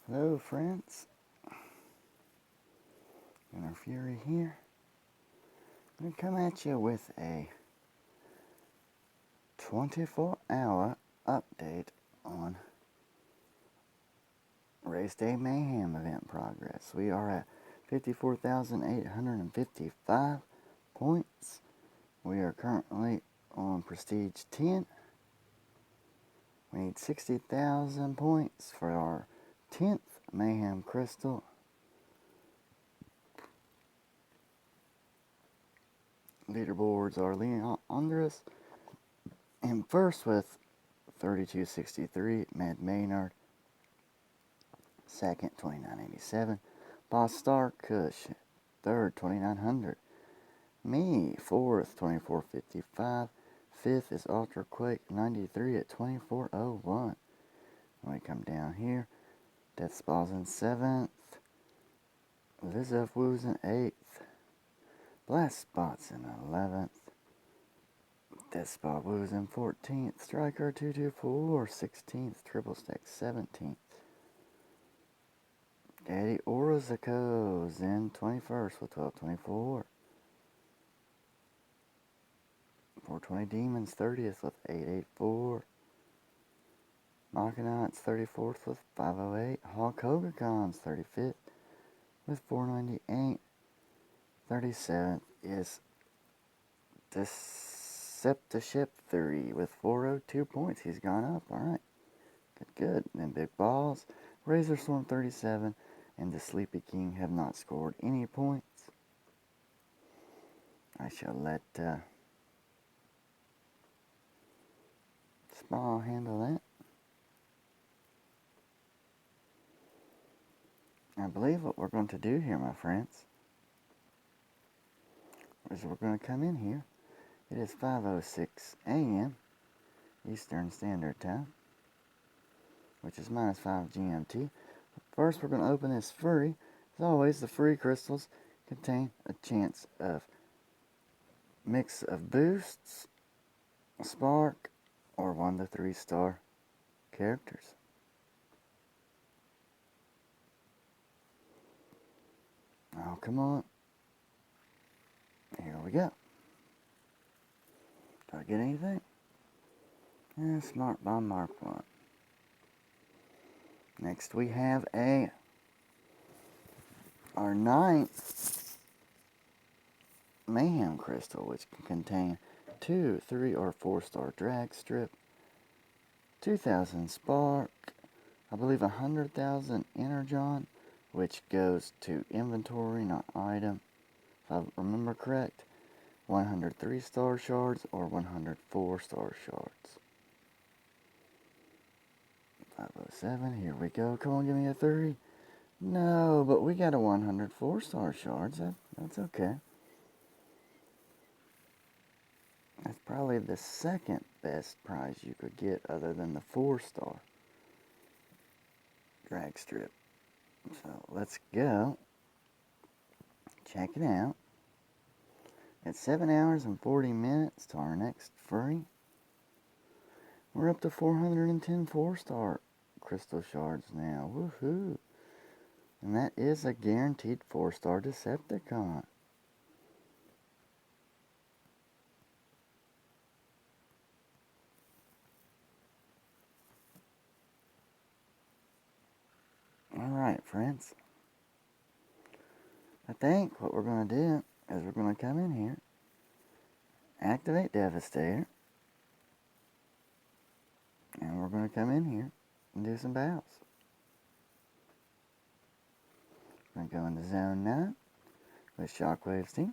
Hello friends, Inner Fury here. I'm going to come at you with a 24-hour update on Raceday Mayhem Event progress. We are at 54,855 points. We are currently on Prestige 10. We need 60,000 points for our 10th Mayhem Crystal. Leaderboards are leaning under us. And first with 3263, Mad Maynard. Second, 2987. Boss Star Kush. Third, 2900. Me, fourth, 2455. Fifth is Ultra Quake 93 at 2401. When we come down here, Death Spaw's in 7th. Lizef Woo's in 8th. Blast Spot's in 11th. Death Spot Woo's in 14th. Striker 224 16th. Triple Stack 17th. Daddy Orazico's in 21st with 1224. 420 Demons 30th with 884. Machinauts 34th with 508. Hulk Hogan's 35th with 498. 37th is Decepticeship 3 with 402 points. He's gone up. Alright. Good. Then Big Balls, Razor Storm 37, and the Sleepy King have not scored any points. I shall let Small handle that. I believe what we're going to do here, my friends, is we're going to come in here. It is 5:06 a.m. Eastern Standard Time, which is -5 GMT. First, we're going to open this free. As always, the free crystals contain a chance of mix of boosts, spark, or 1 to 3 star characters. Oh, come on. Here we go. Do I get anything? Yeah, Smart Bomb Mark 1. Next we have our 9th Mayhem Crystal, which can contain 2, 3, or 4 star drag strip, 2,000 spark, I believe 100,000 energon, which goes to inventory, not item, if I remember correct, 103 star shards or 104 star shards. 507, here we go. Come on, give me a 3. No, but we got a 104 star shards. That's okay. That's probably the second best prize you could get other than the 4 star drag strip. So let's go. Check it out. It's 7 hours and 40 minutes to our next free. We're up to 410 4-star crystal shards now. Woohoo! And that is a guaranteed 4-star Decepticon. Alright, friends. I think what we're going to do is we're going to come in here, activate Devastator, and we're going to come in here and do some battles. We're going to go into Zone 9 with Shockwave's team.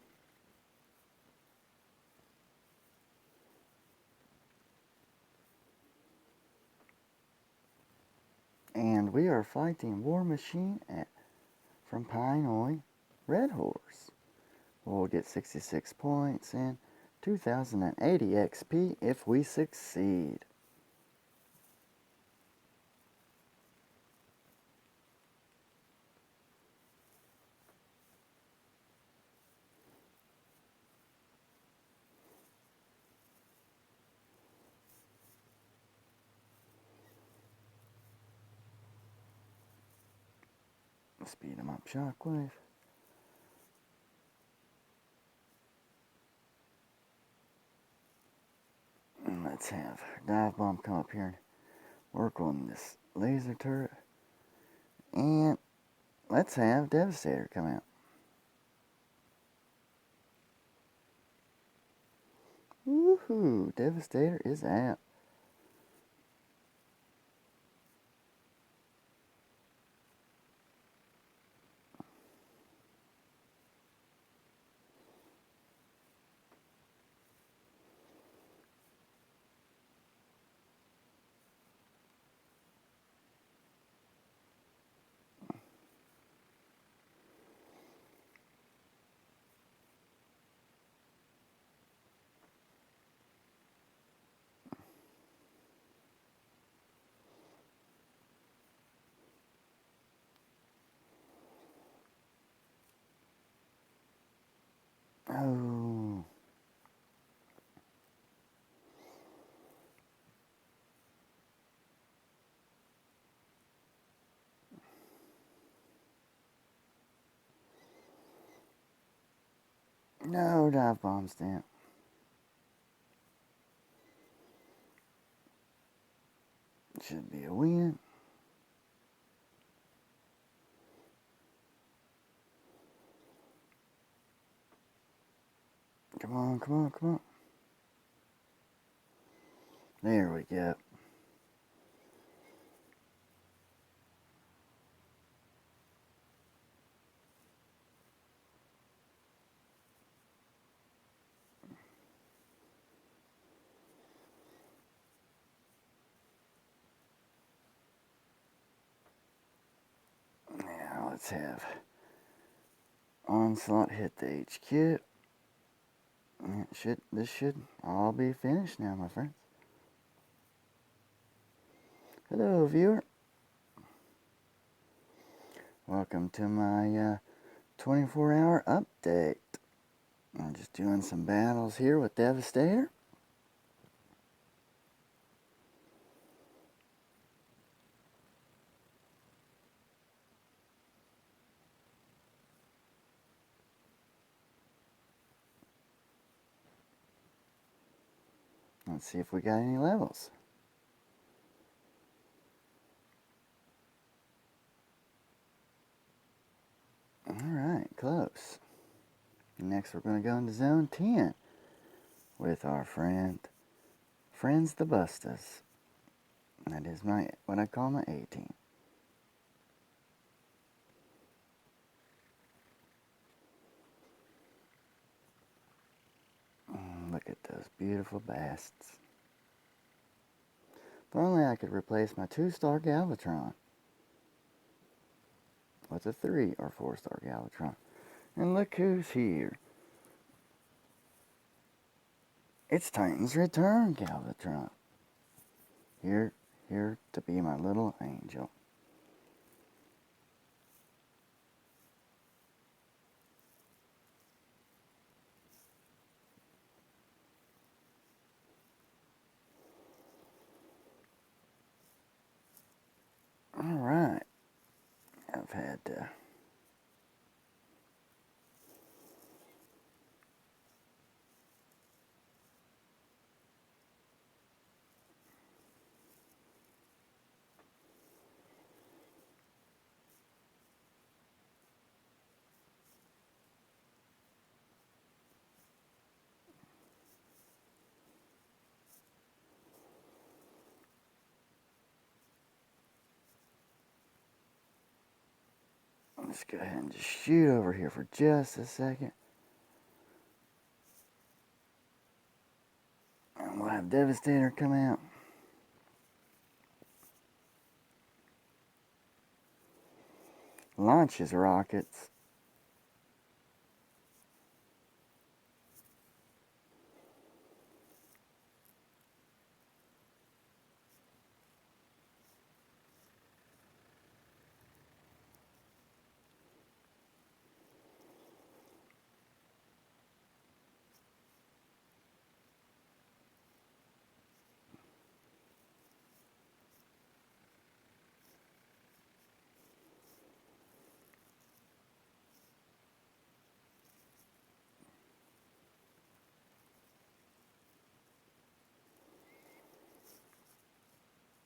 And we are fighting War Machine from Pinoy Red Horse. We'll get 66 points and 2,080 XP if we succeed. Speed 'em up Shockwave. And let's have Dive Bomb come up here and work on this laser turret. And let's have Devastator come out. Woohoo! Devastator is out. Oh. No, Dive Bomb stamp. Should be a win. Come on, come on, come on. There we go. Now let's have Onslaught hit the HQ. This should all be finished now, my friends. Hello, viewer. Welcome to my 24-hour update. I'm just doing some battles here with Devastator. Let's see if we got any levels. Alright, close. Next we're going to go into Zone 10 with our friends the Bustas. That is what I call my A-team. Look at those beautiful basts. If only I could replace my 2-star Galvatron with a 3 or 4-star Galvatron. And look who's here. It's Titan's Return Galvatron. Here to be my little angel. Alright. I've had let's go ahead and just shoot over here for just a second. And we'll have Devastator come out. Launch his rockets.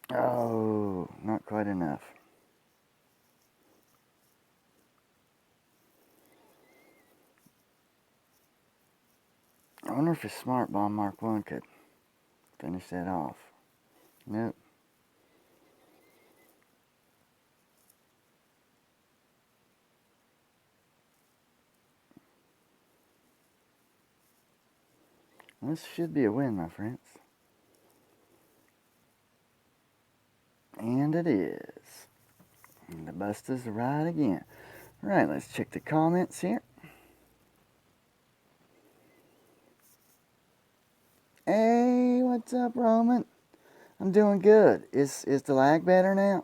Oh, not quite enough. I wonder if his Smart Bomb Mark 1 could finish that off. Nope. This should be a win, my friends. And it is. And the Busta's right again. Right, let's check the comments here. Hey, what's up, Roman? I'm doing good. Is the lag better now?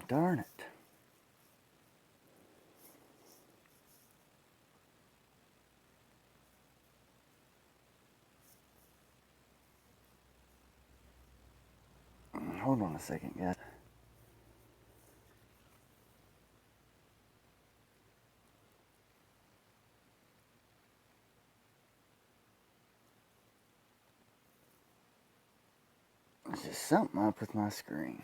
Darn it. Hold on a second, guys. There's just something up with my screen.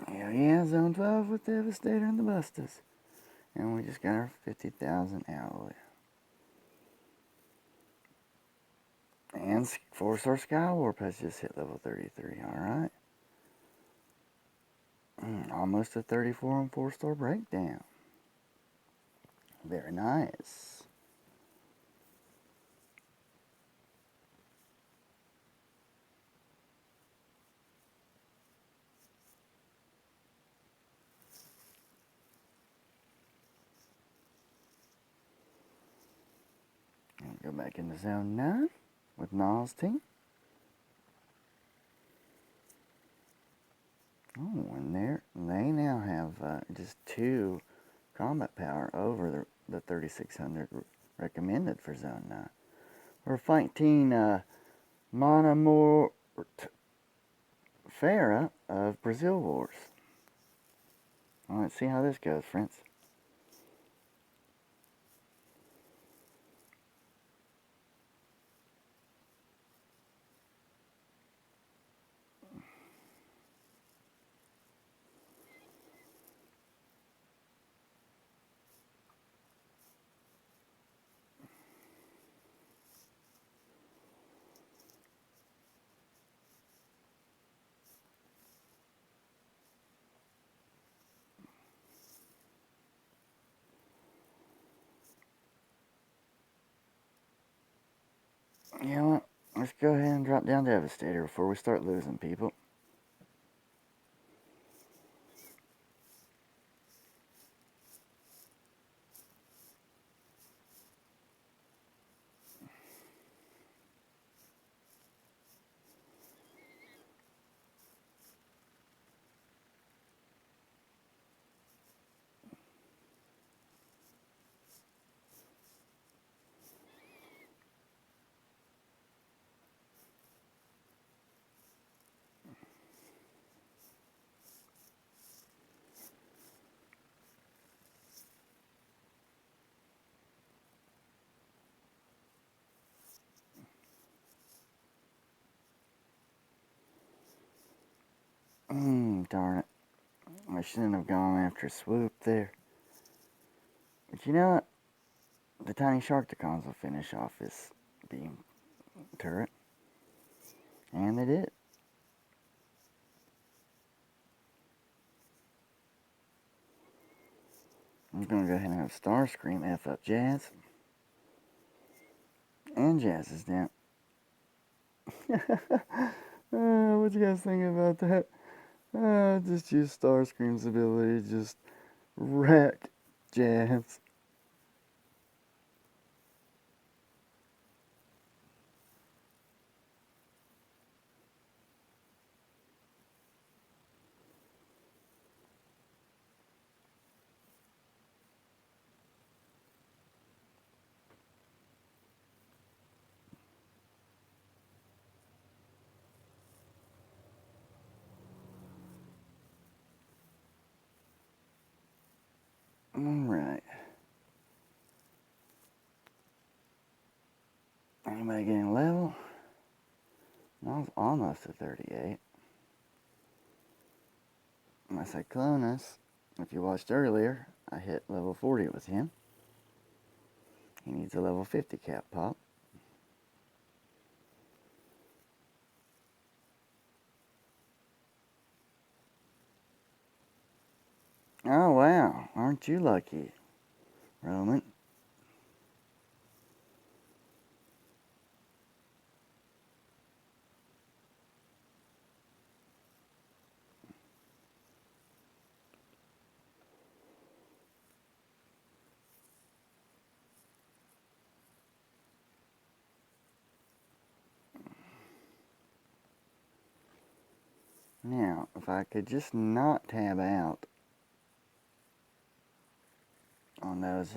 Hell yeah, Zone 5 with Devastator and the Bustas. And we just got our 50,000 alloy. And 4-star Skywarp has just hit level 33, alright. Almost a 34 on 4-star Breakdown. Very nice. Go back into Zone 9 with Nas team. Oh, and they now have just 2 combat power over the 3600 recommended for Zone 9. We're fighting Manamor Farah of Brazil Wars. Well, let's see how this goes, friends. You know what? Let's go ahead and drop down Devastator before we start losing people. Darn it. I shouldn't have gone after Swoop there. But you know what? The Tiny Sharkticons will finish off this beam turret. And they did. I'm going to go ahead and have Starscream F up Jazz. And Jazz is down. What you guys think about that? Just use Starscream's ability to just wreck Jazz. Alright. Anybody getting level? I was almost at 38. My Cyclonus, if you watched earlier, I hit level 40 with him. He needs a level 50 cap pop. Oh wow, aren't you lucky, Roman? Now, if I could just not tab out on those,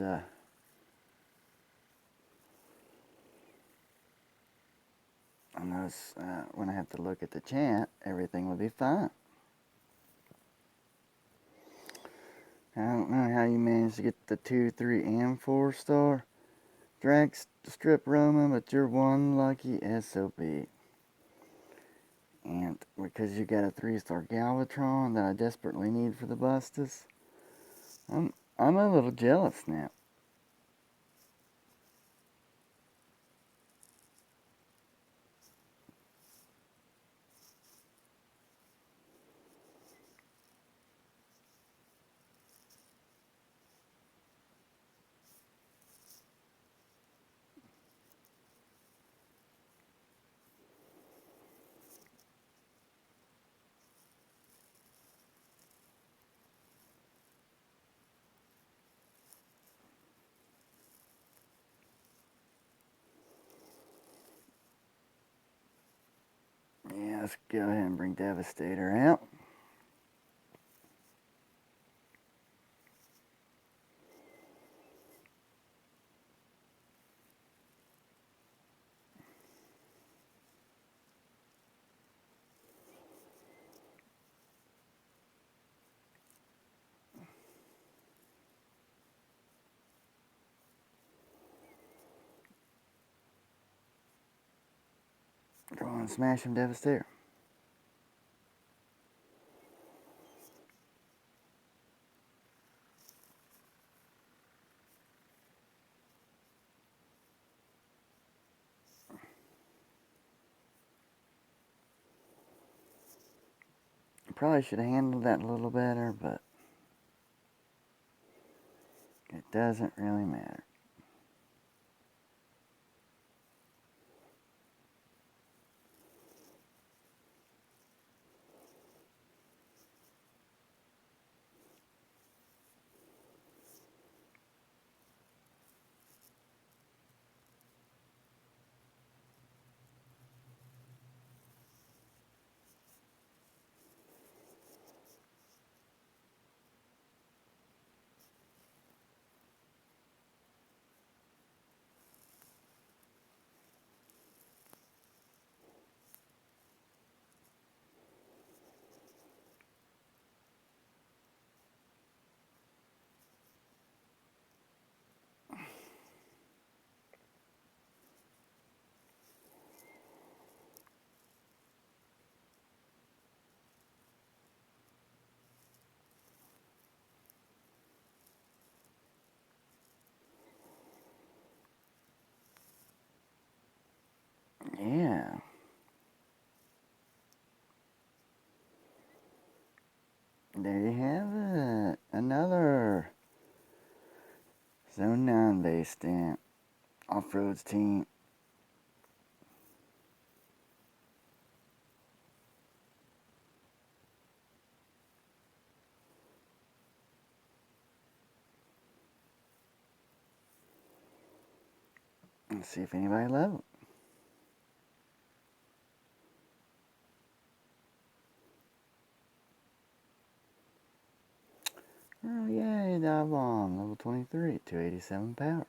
when I have to look at the chat, everything would be fine. I don't know how you managed to get the 2, 3, and 4 star drag strip Roman, but you're one lucky SOB. And because you got a 3-star Galvatron that I desperately need for the Bustas, I'm a little jealous now. Yeah, let's go ahead and bring Devastator out. Go on and smash him, Devastator. Probably should have handled that a little better, but it doesn't really matter. Yeah. There you have it. Another Zone 9 base stamp. Off-roads team. Let's see if anybody leveled. Oh, yay, dive bomb. Level 23, 287 power.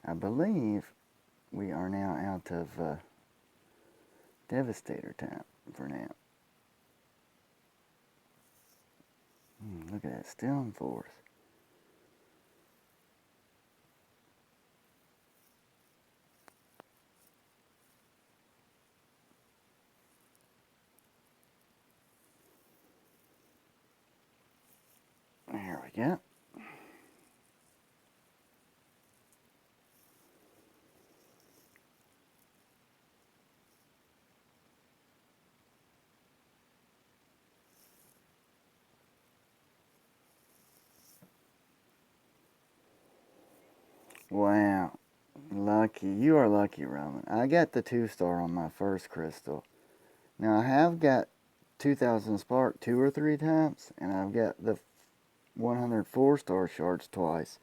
I believe we are now out of Devastator time. for now. Look at that, still in fourth. There we go. Wow. Lucky. You are lucky, Roman. I got the 2-star on my first crystal. Now, I have got 2000 spark 2 or 3 times, and I've got the 104-star shards twice.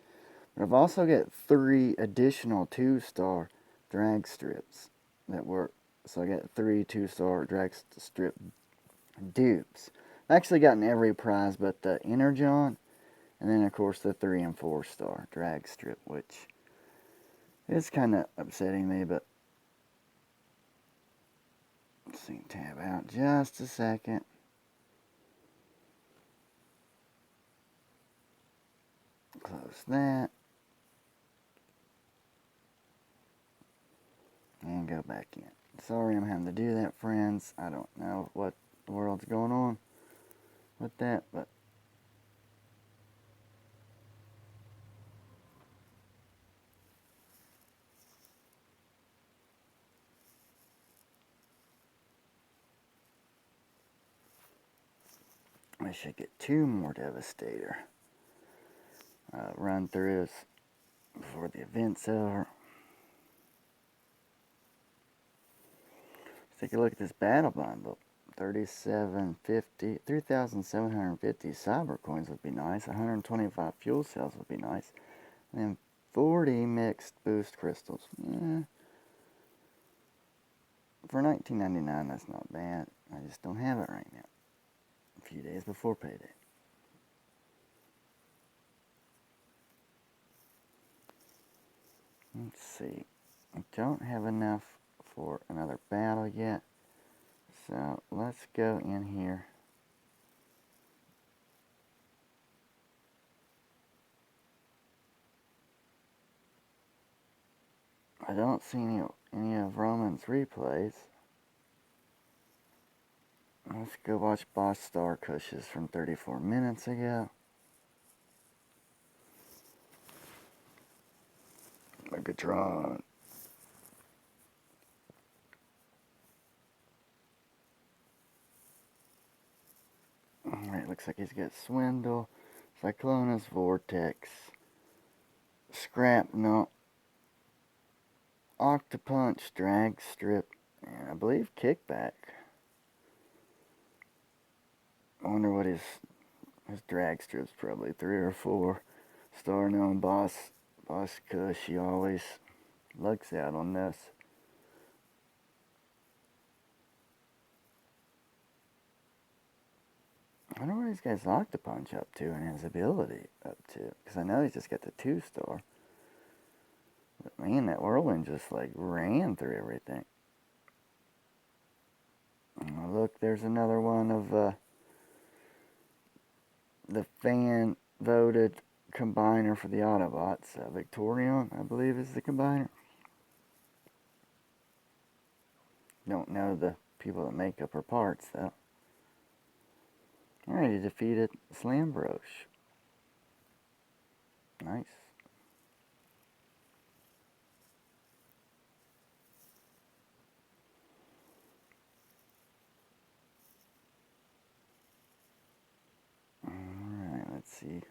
But I've also got 3 additional 2-star drag strips that work. So I got 3 2-star drag strip dupes. I've actually gotten every prize but the Energon, and then of course the 3 and 4-star drag strip, which is kind of upsetting me, but let's see, tab out just a second. Close that. And go back in. Sorry I'm having to do that, friends. I don't know what the world's going on with that, but I should get 2 more Devastator run throughs before the event's over. Let's take a look at this battle bundle. 3,750 cyber coins would be nice. 125 fuel cells would be nice. And then 40 mixed boost crystals. For $19.99, that's not bad. I just don't have it right now. A few days before payday. Let's see. I don't have enough for another battle yet. So let's go in here. I don't see any of Roman's replays. Let's go watch Boss Star Cushes from 34 minutes ago. Megatron. Alright, looks like he's got Swindle, Cyclonus Vortex, Scrapnel, Octopunch, Drag Strip, and I believe Kickback. I wonder what his drag strip's probably 3 or 4. Star known Boss Cush, he always looks out on this. I wonder what this guy's Octopunch up to and his ability up to. Because I know he's just got the 2-star. But man, that whirlwind just like ran through everything. Oh, look, there's another one of the fan voted combiner for the Autobots. Victorion, I believe, is the combiner. Don't know the people that make up her parts, though. Alright, he defeated Slambroche. Nice. Alright, let's see.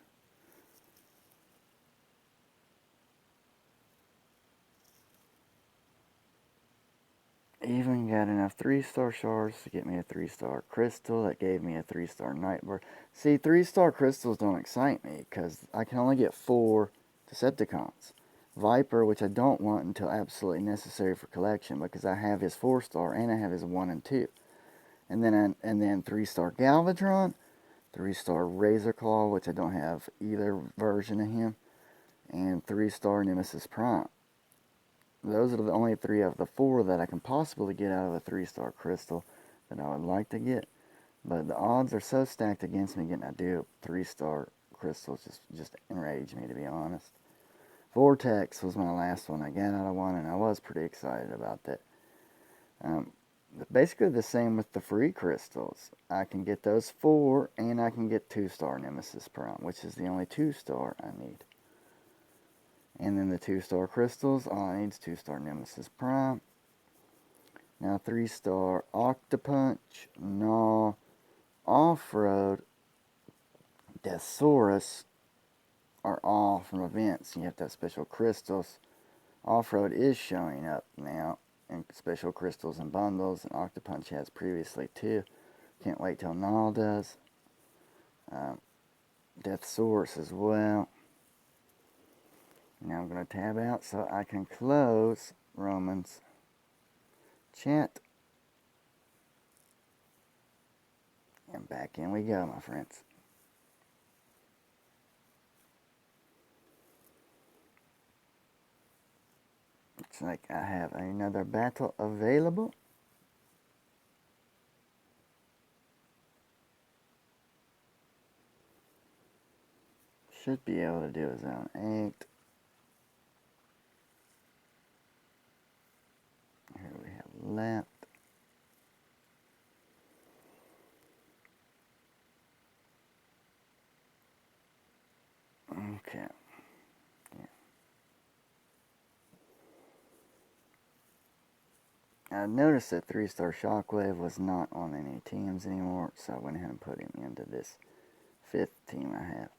Even got enough 3-star shards to get me a 3-star crystal. That gave me a 3-star Nightbird. See, 3-star crystals don't excite me because I can only get 4 Decepticons. Viper, which I don't want until absolutely necessary for collection because I have his 4-star and I have his 1 and 2. And then 3-star Galvatron, 3-star Razorclaw, which I don't have either version of him, and 3-star Nemesis Prime. Those are the only 3 of the 4 that I can possibly get out of a 3-star crystal. that I would like to get. But the odds are so stacked against me getting a dupe 3-star crystals just enrage me, to be honest. Vortex was my last one I got out of one, and I was pretty excited about that. Basically the same with the free crystals. I can get those 4, and I can get 2-star Nemesis Prime, which is the only 2-star I need. And then the 2-star crystals, all I need is 2-star Nemesis Prime. Now 3-star Octopunch, Gnaw, Off-Road, Deathsaurus are all from events. You have to have special crystals. Off-Road is showing up now in special crystals and bundles, and Octopunch has previously too. Can't wait till Gnaw does. Deathsaurus as well. Now I'm going to tab out so I can close Roman's chat. And back in we go, my friends. Looks like I have another battle available. Should be able to do a zone 8. Here we have left. Okay. Yeah. I noticed that 3-star Shockwave was not on any teams anymore, so I went ahead and put him into this 5th team I have.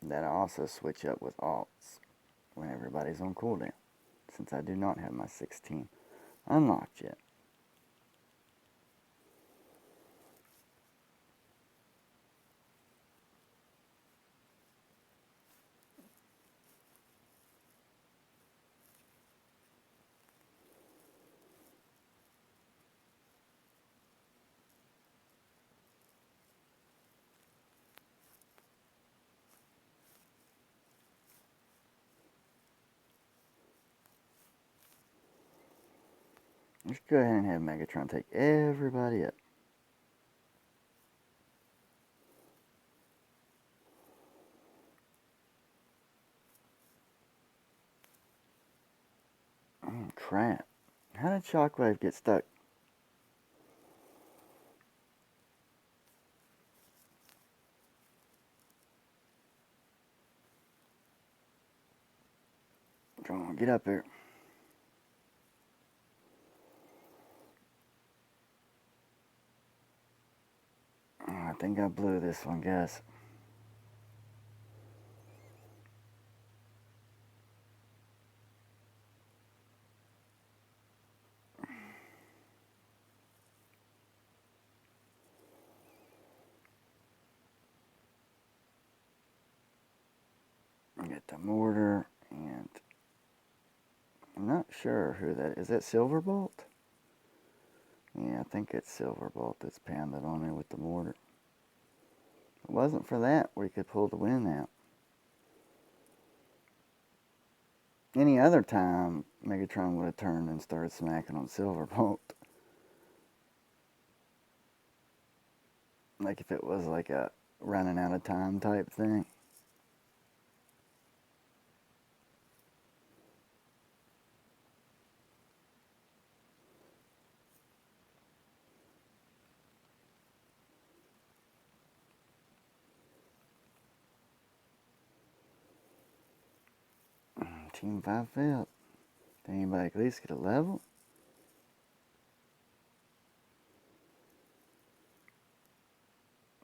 That'll also switch up with alts when everybody's on cooldown, since I do not have my 6th team unlocked yet. Let's go ahead and have Megatron take everybody up. Oh, crap. How did Shockwave get stuck? Come on, get up here. Oh, I think I blew this one, guys. Get the mortar, and I'm not sure who that is. That Silverbolt? Yeah, I think it's Silverbolt that's pounded on me with the mortar. If it wasn't for that, we could pull the win out. Any other time, Megatron would have turned and started smacking on Silverbolt. Like if it was like a running out of time type thing. Team 5 failed. Did anybody at least get a level?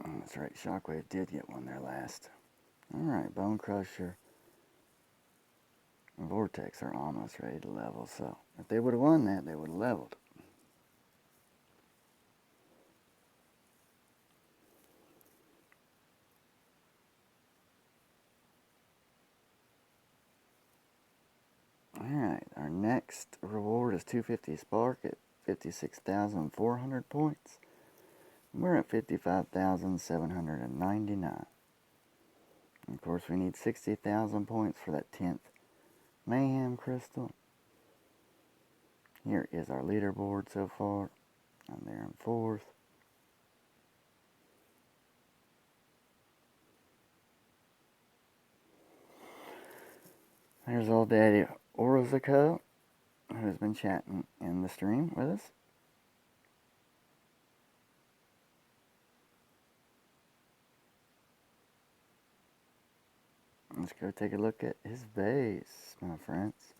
Oh, that's right, Shockwave did get one there last. Alright, Bone Crusher and Vortex are almost ready to level, so if they would have won that, they would have leveled. Alright, our next reward is 250 Spark at 56,400 points. We're at 55,799. Of course, we need 60,000 points for that 10th Mayhem Crystal. Here is our leaderboard so far. I'm there in fourth. There's old daddy Orzico, who's been chatting in the stream with us. Let's go take a look at his base, my friends.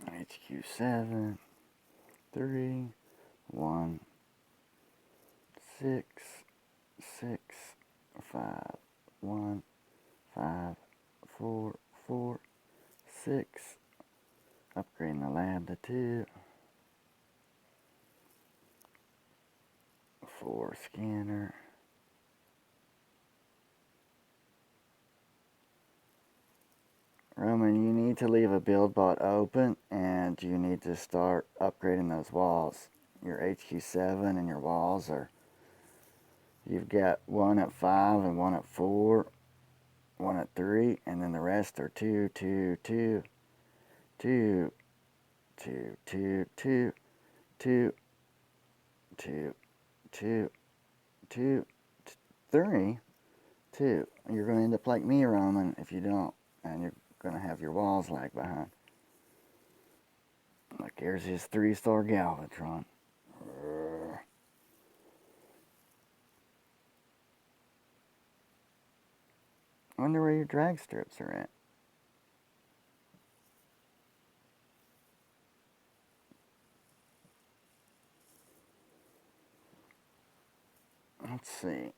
HQ7, 3, 1, 6, 6, 5, 1, 5, 4, 4, 6. Upgrading the lab to 2. 4 scanner. Roman, you need to leave a build bot open, and you need to start upgrading those walls. Your HQ7 and your walls are, you've got one at 5 and one at 4, one at 3, and then the rest are 2, 2, 2, 2, 2, 2, 2, 2, 2, 2, 2, 3, 2. You're going to end up like me, Roman, if you don't, and you're going to have your walls lag behind. Look, here's his 3-star Galvatron. Wonder where your drag strips are at. Let's see.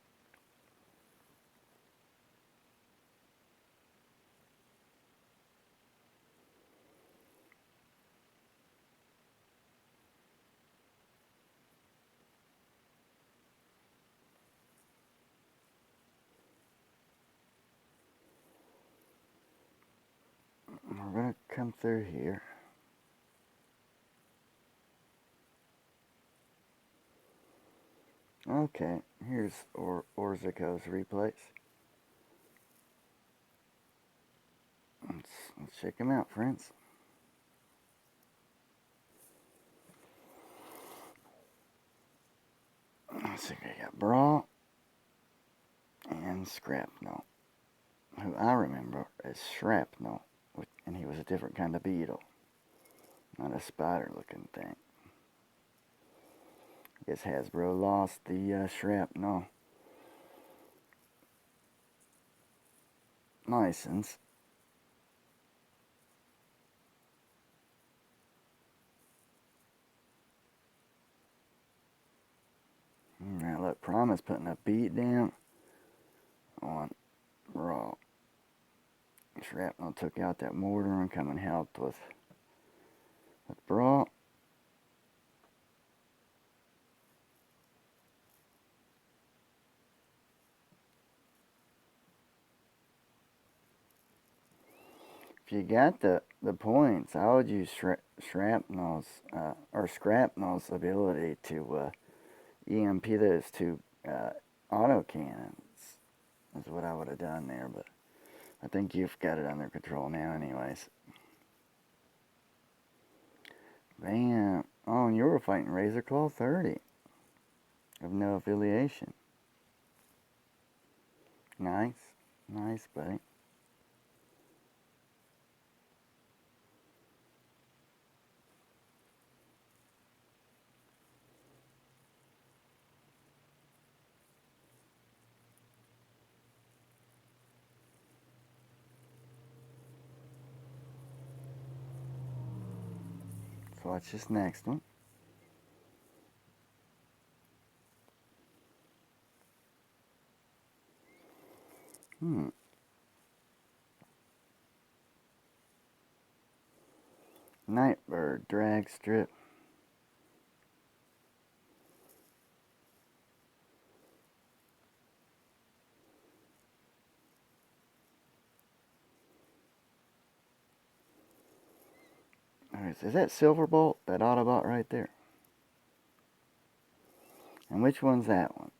We're going to come through here. Okay, here's Orzico's replays. Let's check him out, friends. Let's see, I got Brawl and Scrapnel, who I remember as Shrapnel, and he was a different kind of beetle, not a spider-looking thing. I guess Hasbro lost the Shrapnel license. Now look, Promise putting a beat down on Raw. Shrapnel took out that mortar and come and helped with Brawl. If you got the points, I would use Shrapnel's or Scrapnel's ability to EMP those 2 auto cannons. Is what I would have done there, but I think you've got it under control now, anyways. Bam! Oh, and you were fighting Razor Claw 30 of no affiliation. Nice, nice, buddy. So watch this next one. Nightbird drag strip. Is that Silverbolt, that Autobot right there? And which one's that one?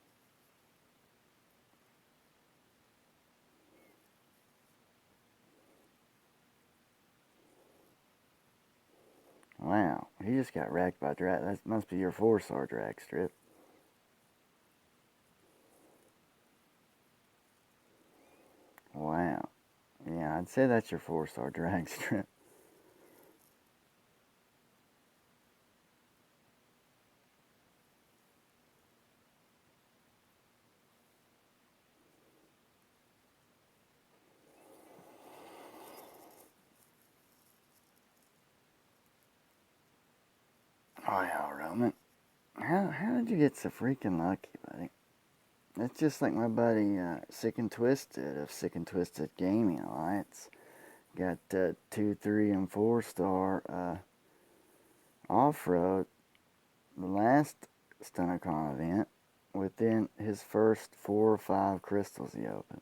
Wow, he just got wrecked by drag. That must be your 4-star drag strip. Wow. Yeah, I'd say that's your 4-star drag strip. Wow, Roman. How did you get so freaking lucky, buddy? It's just like my buddy Sick and Twisted of Sick and Twisted Gaming Alliance. Got 2, 3, and 4-star off-road. The last StunnerCon event within his first 4 or 5 crystals he opened.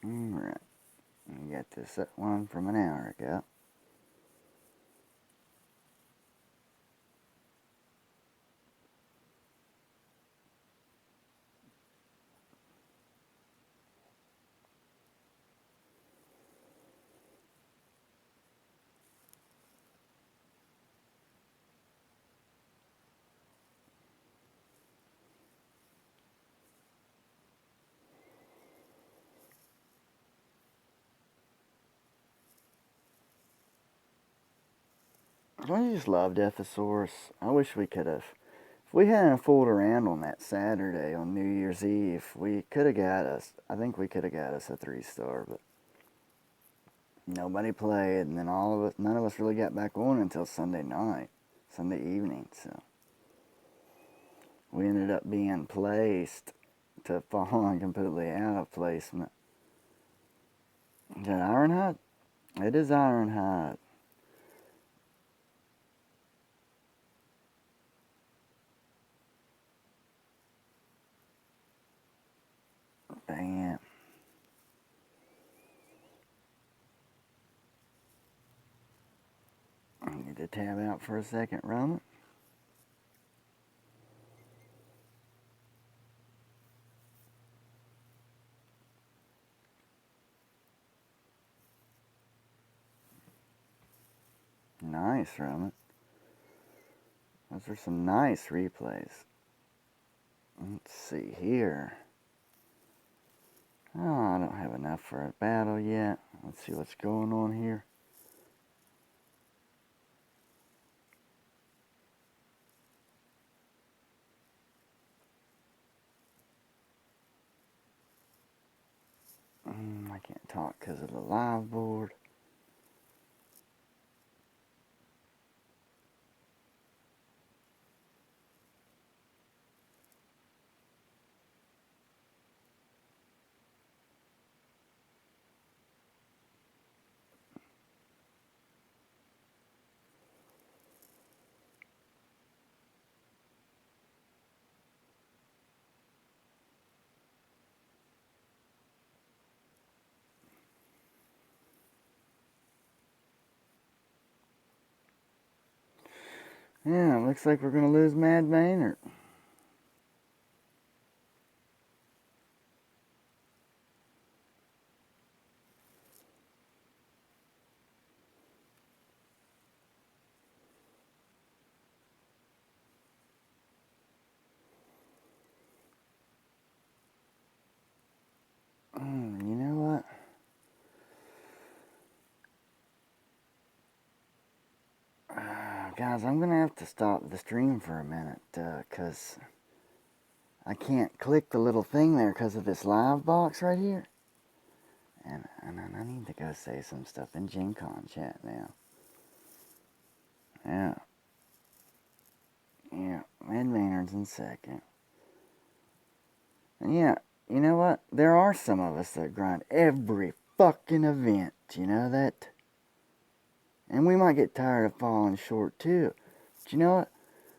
Alright, we got this one from an hour ago. I just love Deathosaurus. I wish we could have. If we hadn't fooled around on that Saturday on New Year's Eve, we could have got us. I think we could have got us a 3-star, but nobody played, and then none of us really got back on until Sunday night, Sunday evening. So we ended up being placed to falling completely out of placement. Is that Ironhide? It is Ironhide. Damn. I need to tab out for a second, Roman. Nice, Roman. Those are some nice replays. Let's see here. Oh, I don't have enough for a battle yet. Let's see what's going on here. I can't talk because of the live board. Yeah, looks like we're going to lose Mad Maynard. You know what? Guys, I'm going to have to stop the stream for a minute because I can't click the little thing there because of this live box right here. And I need to go say some stuff in Gen Con chat now. Yeah. Yeah, Mad Maynard's in second. And yeah, you know what? There are some of us that grind every fucking event. You know that? And we might get tired of falling short too. But you know what?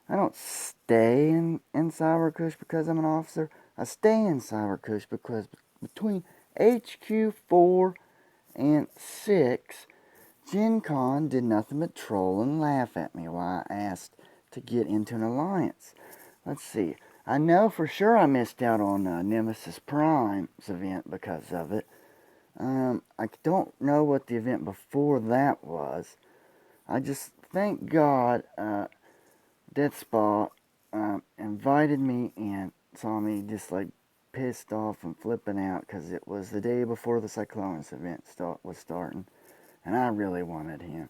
I don't stay in Cyberkush because I'm an officer. I stay in Cyberkush because between HQ 4 and 6, Gen Con did nothing but troll and laugh at me while I asked to get into an alliance. Let's see. I know for sure I missed out on Nemesis Prime's event because of it. I don't know what the event before that was. I just thank God Death Spa invited me and saw me just like pissed off and flipping out because it was the day before the Cyclonus event was starting, and I really wanted him.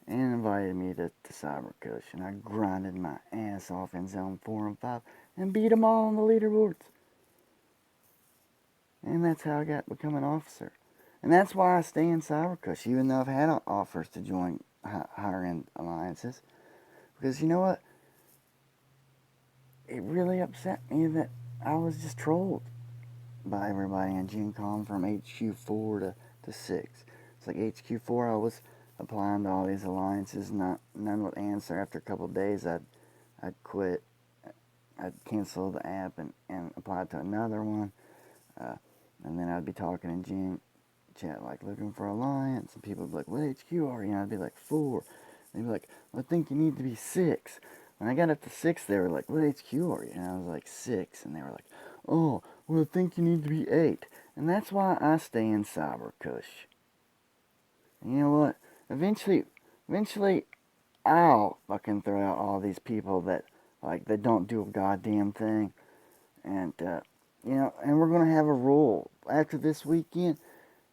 And invited me to Cybercush, and I grinded my ass off in Zone 4 and 5 and beat them all on the leaderboards. And that's how I got to become an officer. And that's why I stay in Cybercush, even though I've had offers to join higher end alliances. Because you know what? It really upset me that I was just trolled by everybody in Gen Con from HQ4 to 6. It's like HQ4, I was applying to all these alliances, none would answer. After a couple of days, I'd quit. I'd cancel the app and apply to another one. And then I'd be talking in Gen chat, like, looking for alliance, and people would be like, what HQ are you? And I'd be like, 4. And they'd be like, well, I think you need to be 6. When I got up to 6, they were like, what HQ are you? And I was like, 6. And they were like, oh, well, I think you need to be 8. And that's why I stay in Cybercush. And you know what? Eventually, I'll fucking throw out all these people that, like, they don't do a goddamn thing. And, you know, and we're going to have a rule. After this weekend,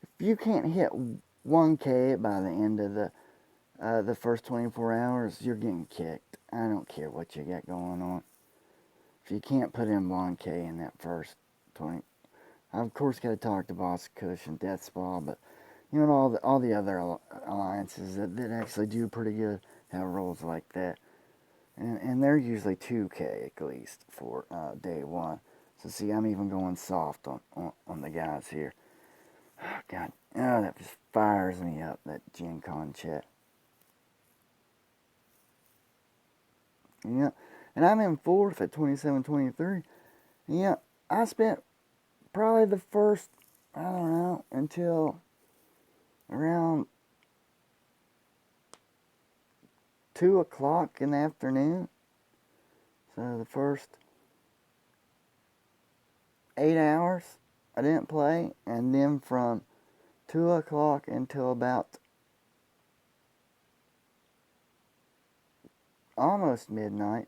if you can't hit 1K by the end of the first 24 hours, you're getting kicked. I don't care what you got going on. If you can't put in 1K in that first 20, I've of course got to talk to Boss Kush and Death Spa, but you know, all the other alliances that actually do pretty good have rules like that. And they're usually 2K at least for day 1. So see, I'm even going soft on the guys here. Oh, God, oh, that just fires me up, that Gen Con chat. Yeah, and I'm in 4th at 27-23. Yeah, I spent probably the first, I don't know, until around 2 o'clock in the afternoon. So the first 8 hours I didn't play, and then from 2 o'clock until about almost midnight,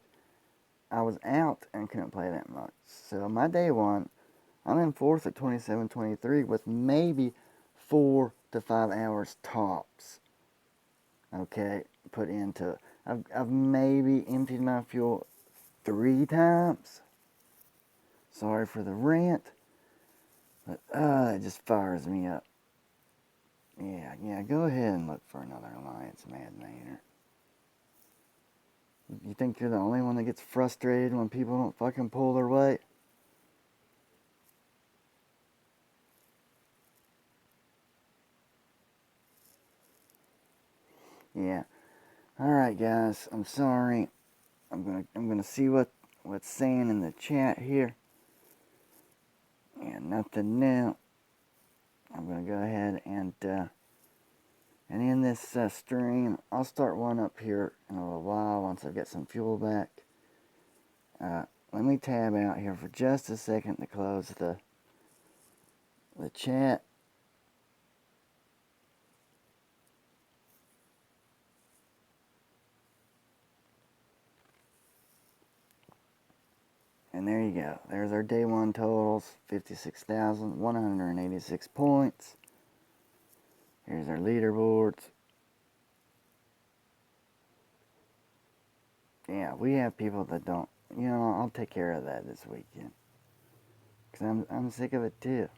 I was out and couldn't play that much. So my day 1, I'm in 4th at 27-23 with maybe 4 to 5 hours tops. Okay, put into. I've maybe emptied my fuel 3 times. Sorry for the rant, but it just fires me up. Yeah, go ahead and look for another alliance, Mad Mater. You think you're the only one that gets frustrated when people don't fucking pull their weight? Yeah. All right, guys. I'm sorry. I'm gonna see what's saying in the chat here. Yeah, nothing new. I'm gonna go ahead and in this stream, I'll start one up here in a little while once I get some fuel back. Let me tab out here for just a second to close the chat. And there you go. There's our day 1 totals, 56,186 points. Here's our leaderboards. Yeah, we have people that don't. You know, I'll take care of that this weekend. Because I'm sick of it too.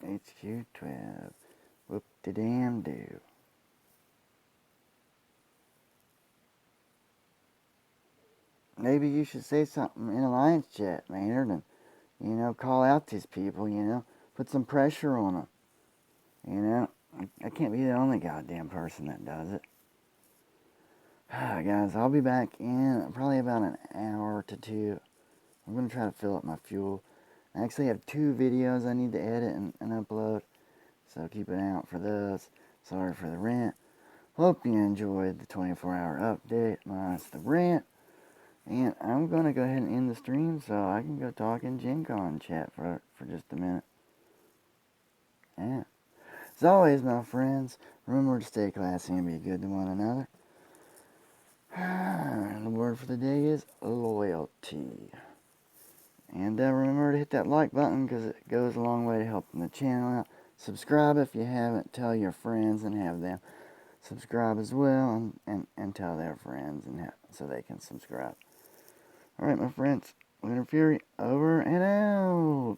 HQ12. Whoop-de-damn-do. Maybe you should say something in Alliance chat, Maynard, and, you know, call out these people, you know. Put some pressure on them, you know. I can't be the only goddamn person that does it. Guys, I'll be back in probably about an hour to two. I'm going to try to fill up my fuel. I actually have 2 videos I need to edit and upload, so keep an eye out for those. Sorry for the rant. Hope you enjoyed the 24-hour update minus the rant. And I'm going to go ahead and end the stream so I can go talk in Gen Con chat for just a minute. Yeah. As always, my friends, remember to stay classy and be good to one another. And the word for the day is loyalty. And remember to hit that like button because it goes a long way to helping the channel out. Subscribe if you haven't. Tell your friends and have them subscribe as well. And tell their friends and so they can subscribe. Alright, my friends. Winter Fury, over and out.